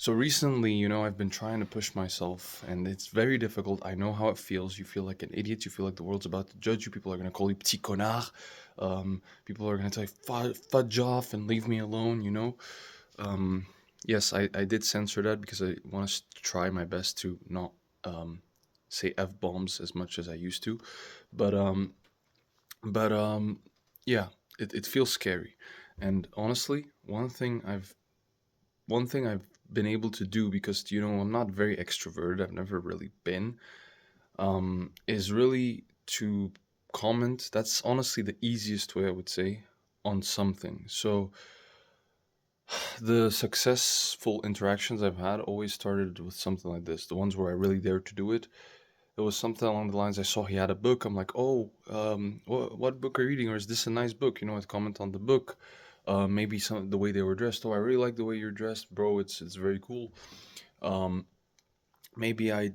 So recently, I've been trying to push myself, and it's very difficult. I know how it feels. You feel like an idiot. You feel like the world's about to judge you. People are going to call you petit connard. People are going to tell you, fudge off and leave me alone. Um, yes, I did censor that because I want to try my best to not um, say F bombs as much as I used to. But, um, but yeah, it feels scary. And honestly, one thing I've been able to do because I'm not very extroverted. I've never really been. Is really to comment. That's honestly the easiest way I would say on something. So the successful interactions I've had always started with something like this. The ones where I really dared to do it. It was something along the lines I saw he had a book. I'm like, oh, what book are you reading? Or is this a nice book? I'd comment on the book. Maybe some the way they were dressed. Oh, I really like the way you're dressed, bro. It's very cool. Um, Maybe I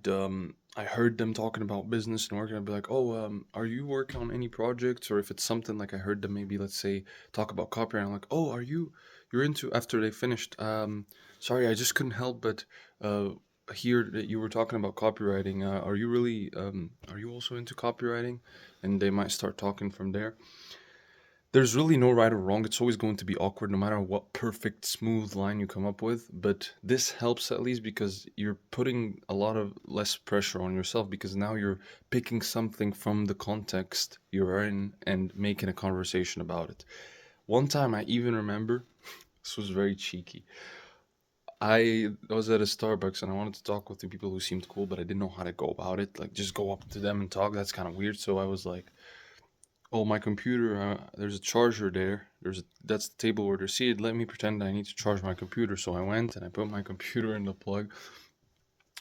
heard them talking about business and work, and I'd be like, oh, are you working on any projects? Or if it's something like I heard them maybe let's say talk about copyright, I'm like, oh, you're into after they finished. Sorry, I just couldn't help but uh hear that you were talking about copywriting. Are you also into copywriting? And they might start talking from there. There's really no right or wrong. It's always going to be awkward no matter what perfect smooth line you come up with. But this helps at least because you're putting a lot of less pressure on yourself because now you're picking something from the context you're in and making a conversation about it. One time I even remember, this was very cheeky. I was at a Starbucks and I wanted to talk with the people who seemed cool, but I didn't know how to go about it. Like, just go up to them and talk. That's kind of weird. So I was like, oh, my computer, there's a charger there. That's the table where they're seated. Let me pretend I need to charge my computer. So I went and I put my computer in the plug,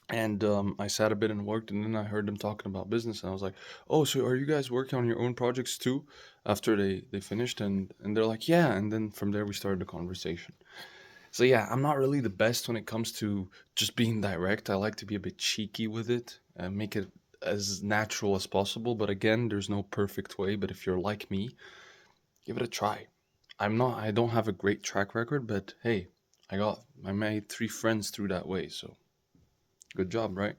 and I sat a bit and worked. And then I heard them talking about business, and I was like, "Oh, so are you guys working on your own projects too?" After they finished, and they're like, "Yeah." And then from there we started the conversation. So yeah, I'm not really the best when it comes to just being direct. I like to be a bit cheeky with it and make it as natural as possible. But again, there's no perfect way. But if you're like me, give it a try. I don't have a great track record, but hey, I made three friends through that way, so good job, right?